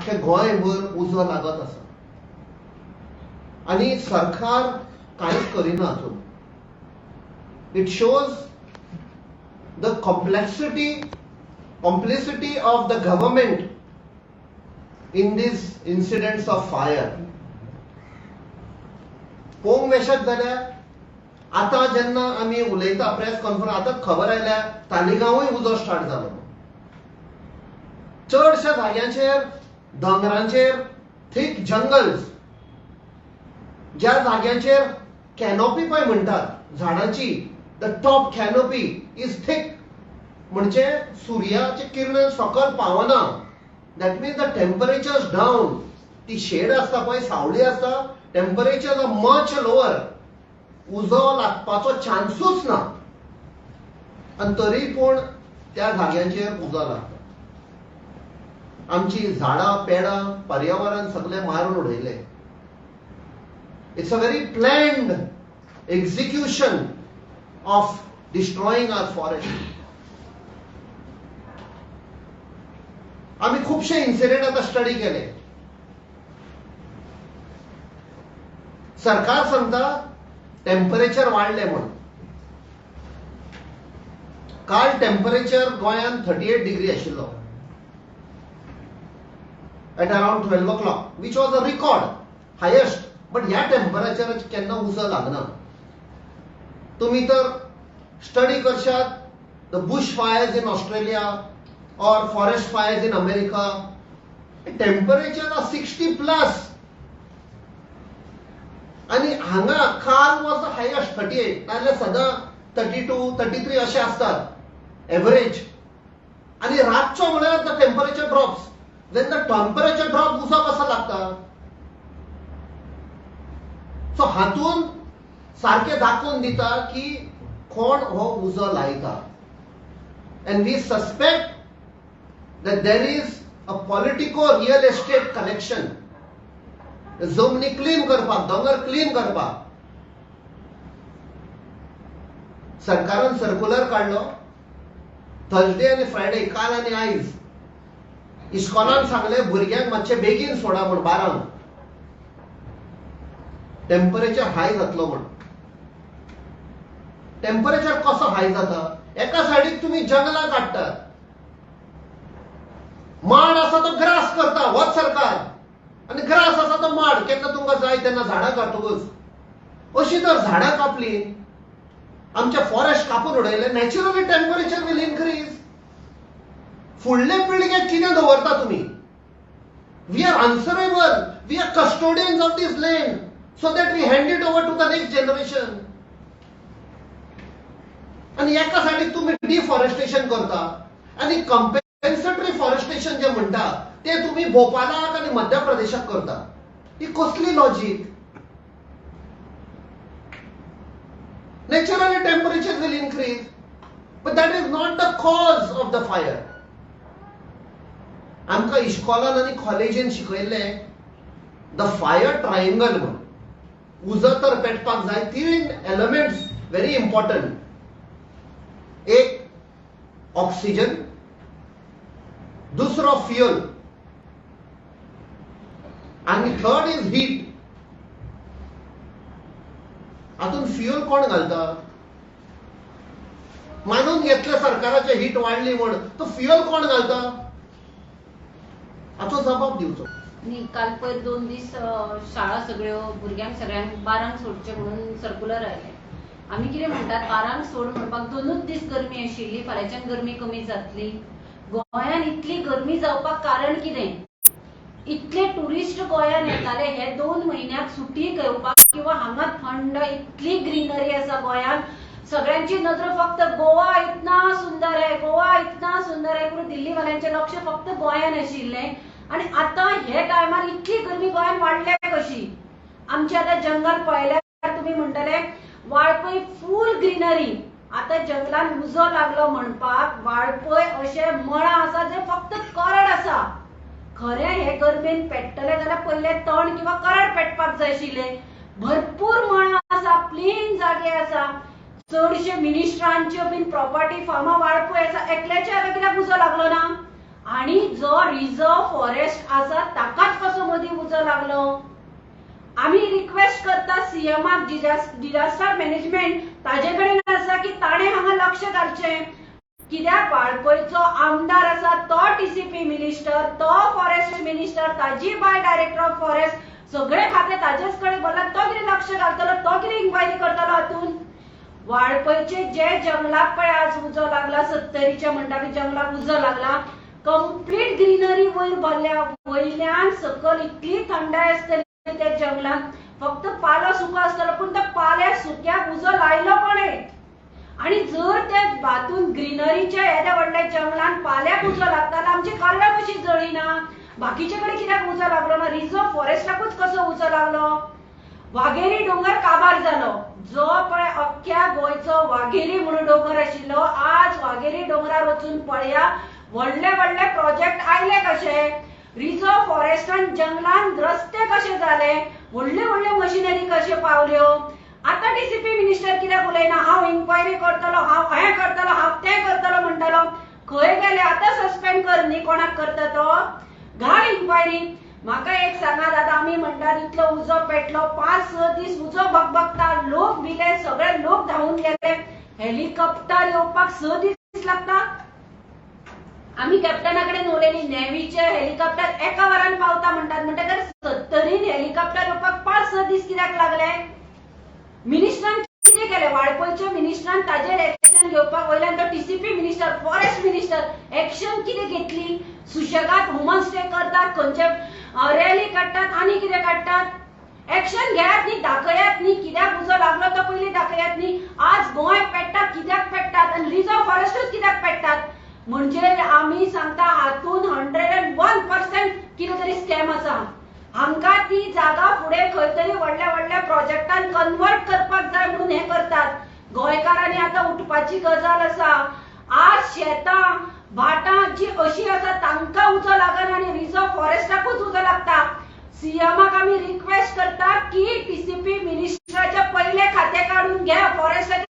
अख्खे गोंयभर उजो लागत आसा आणि सरकार कांयच करिना हातून. It shows the complicity of the government in these incidents of fire. Pong वेशात जाल्यार आता जेन्ना आमी उलयता प्रेस कॉन्फरन्स आता खबर आयल्या तालिगांवूय उजो स्टार्ट जालो. चडशा जाग्यांचेर दोंगरांचेर थिक जंगल्स, ज्या जाग्यांचेर कॅनोपी पळय म्हणटात झाडांची, the top canopy is thick, म्हणजे सूर्याचे किरण सकल पावना. That means the temperature down. ती शेड आसता पळय, सावळी आसता, टेम्परेचर मच लोअर, उजो लागपाचो चान्सूच ना. आणि तरी पूण त्या जाग्यांचेर उजो लागता. आमची झाडां पेडां पर्यावरण सगळे मारून उडयले. It's a very planned execution of destroying our forest. आम्ही खूपशे इन्सिडेंट आता स्टडी केले. सरकार सांगता टेम्परेचर वाढले म्हणून. काल टेम्परेचर गोंयांत 38 डिग्री आशिल्लो at around 12 o'clock, which was a record, highest. but ह्या टेम्परेचर केन्ना उजो लागना. तुम्ही तर स्टडी करशात the bush fires in Australia or forest fires in America. Temperature are 60+. आणि हांगा काल was the highest 38. नाल्यार सदां 32, 33 अशे असतात एव्हरेज. आणि रातचो म्हळ्यार the temperature drops. when the temperature drop उजो कसा लागता. सो हातून सारखे दाखवून दिता की कोण हो उजो लायता. and we suspect that there is a politico real estate connection. जमनी क्लीन करपाक, दोंगर क्लीन करपाक सरकारान सर्क्युलर काढलो. थर्सडे आणि फ्रायडे, काल आणि आयज इस्कॉलान सांगले भुरग्यांक मातशे बेगीन सोडा म्हण 12. टेम्परेचर हाय जातलो म्हण. टेम्परेचर कसो हाय जाता. एका सायडीक तुम्ही जंगलां काडटात, माड आसा तो ग्रास करता वच सरकार, आणि ग्रास आसा तो माड. केन्ना तुमकां जाय तेन्ना झाडां काडटकूच. अशी जर झाडां कापली, आमचे फॉरेस्ट कापून उडयले, नॅचरली टेम्परेचर विल इन्क्रीज. फुडले पिळगेक कितें दवरता तुम्ही. We are answerable, we are custodians of this land, so that we hand it over to the next generation. आणि एका सायडीक तुम्ही डिफॉरेस्टेशन करता आणि कॉम्पेन्सेटरी फॉरेस्टेशन जे म्हणता ते तुम्ही भोपाळाक आणि मध्य प्रदेशाक करता. ही कसली logic. Naturally temperature will increase, but that is not the cause of the fire. आमकां इस्कॉलान आणि कॉलेजीन शिकयले द फायर ट्रायंगल म्हणून. उजो तर पेटपाक जाय 3 एलिमेंट्स व्हेरी इम्पॉर्टंट. एक ऑक्सिजन, दुसरो फ्युअल आणि थर्ड इज हीट. हातून फ्युअल कोण घालता. मानून घेतले सरकाराचे हीट वाढली म्हणून, तो फ्युअल कोण घालता. हाचो जबाब दिवचो. काल पयर 2 दीस शाळा सगळ्यो भुरग्यांक सगळ्यांक 12 सोडचे म्हणून सर्क्युलर आयले. आम्ही कितें म्हणटात 12 सोड म्हणपाक 2च दीस गरमी आशिल्ली, फाल्यांच्यान गरमी कमी जातली. गोंयान इतली गरमी जावपाक कारण कितें. इतले टुरिस्ट गोंयान येताले हे 2 महिन्याक सुटी घेवपाक, किंवा हांगा थंड इतली ग्रीनरी आसा गोंयान. सगळ्यांची नजर फक्त गोवा इतना सुंदर आहे, गोवा इतना सुंदर आहे करून दिल्लीवाल्यांचे लक्ष फक्त गोंयान आशिल्लें. आणि आता हे टायमार इतली गरमी गोंयान वाडल्या कशी. आमचे आता जंगल पळयल्यार तुम्ही म्हणटले वाळपय फूल ग्रीनरी. आता जंगलान उजो लागलो म्हणपाक वाळपय अशे मळा आसा जे फक्त करड आसा. खरे हे गरमेन पेट्टले जाल्यार पहिले तण किंवा करड पेटपाक जाय आशिल्ले. भरपूर मळा आसा, प्लेन जागे आसा. चडशे मिनिस्टरांच्यो बीन प्रॉपर्टी फार्मां वाळपय आसा. एकल्याच्या कित्याक उजो लागलो ना. आणि जो रिझर्व फॉरेस्ट आसा ताकाच कसो मदीं उजो लागलो. आम्ही रिक्वेस्ट करता सीएमाक डिझास्टर मॅनेजमेंट ताजे कडेन आसा की ताणें हांगा लक्ष घालचें. कित्याक वाळपयचो आमदार आसा तो टीसीपी मिनिस्टर, तो फॉरेस्ट मिनिस्टर, ताजी बाय डायरेक्टर ऑफ फॉरेस्ट, सगळे खाते ताजेच कडेन बोल्ला. तो कितें लक्ष घालतलो, तो कितें इन्क्वायरी करतलो हातून. वाळपयचे जे जंगलाक पळय आज उजो लागला, 70च्या म्हणटा की जंगलाक उजो लागला, कंप्लीट ग्रीनरी वयर भरल्या, वयल्यान सकल इतली थंडाय आसतली त्या जंगलात. फक्त पालो सुको आसतलो पूण त्या पाल्या सुक्याक उजो लायलो कोणे. आणि जर ते बातून ग्रीनरीच्या येद्या व्हडल्या जंगलात पाल्याक उजो लागतालो, आमची कारवाय कशी जळिना, बाकीचे कडेन कित्याक उजो लागलो ना, रिझर्व फॉरेस्टाकूच कसो उजो लागलो. वाघेरी डोंगर काबार जालो, जो पळय अख्ख्या गोंयचो वाघेरी म्हणून डोंगर आशिल्लो, आज वाघेरी डोंगरार वचून पळया व्हडले व्हडले प्रोजेक्ट आयले कशे. रिझर्व फॉरेस्टान जंगलान रस्ते कशे जाले, व्हडले व्हडले मशिनरी कशे पावल्यो. आता टीसीपी मिनिस्टर कित्याक उलयना, हांव इन्क्वायरी करतलो, हांव हें करतलो, हांव तें करतलो म्हणटलो. खंय गेले, आतां सस्पेंड कर न्ही, कोणाक करता तो घाल इन्क्वायरी. म्हाका एक सांगात, आतां आमी म्हणटात इतलो उजो पेटलो, 5-6 दीस उजो भगभगता, लोक भिले, सगळे लोक धांवून गेले. हेलिकॉप्टर येवपाक 6 दीस लागता. आम्ही कॅप्टना कडेन उलयली, नेव्हीचे हेलिकॉप्टर एका वरान पावता म्हणटात. म्हणटकीर 70 हेलिकॉप्टर येवपाक 5-6 दीस कित्याक लागले. मिनिस्टरान कितें केलें, वाळपयच्या मिनिस्टरान ताजेर एक्शन घेवपाक वयल्यान तो TCP minister, forest minister action कितें घेतली. सुशेगाद होम स्टे करतात, खंयचे रॅली काडटात, आनी कितें काडटात. एक्शन घेयात न्ही, दाखयात न्ही, कित्याक उजो लागलो तो पयलीं दाखयात न्ही. आज गोंय पेट्टात, कित्याक पेट्टात, आनी रिझर्व फॉरेस्टूच कित्याक पेट्टात. म्हणजे आमी सांगता हातून 101% कितें तरी स्कॅम आसा. हांका ती जागा फुडें खंय तरी व्हडल्या व्हडल्या प्रोजेक्टान कन्वर्ट करपाक जाय म्हणून हे करतात. गोंयकारांनी आतां उठपाची गजाल आसा. आज शेतां भाटां जी अशी आसा तांकां उजो लागना आनी रिझर्व फॉरेस्टाकूच उजो लागता. सीएमाक आमी रिक्वेस्ट करता की टीसीपी मिनिस्टराचे पयले खाते काढून घ्या, फॉरेस्टाचे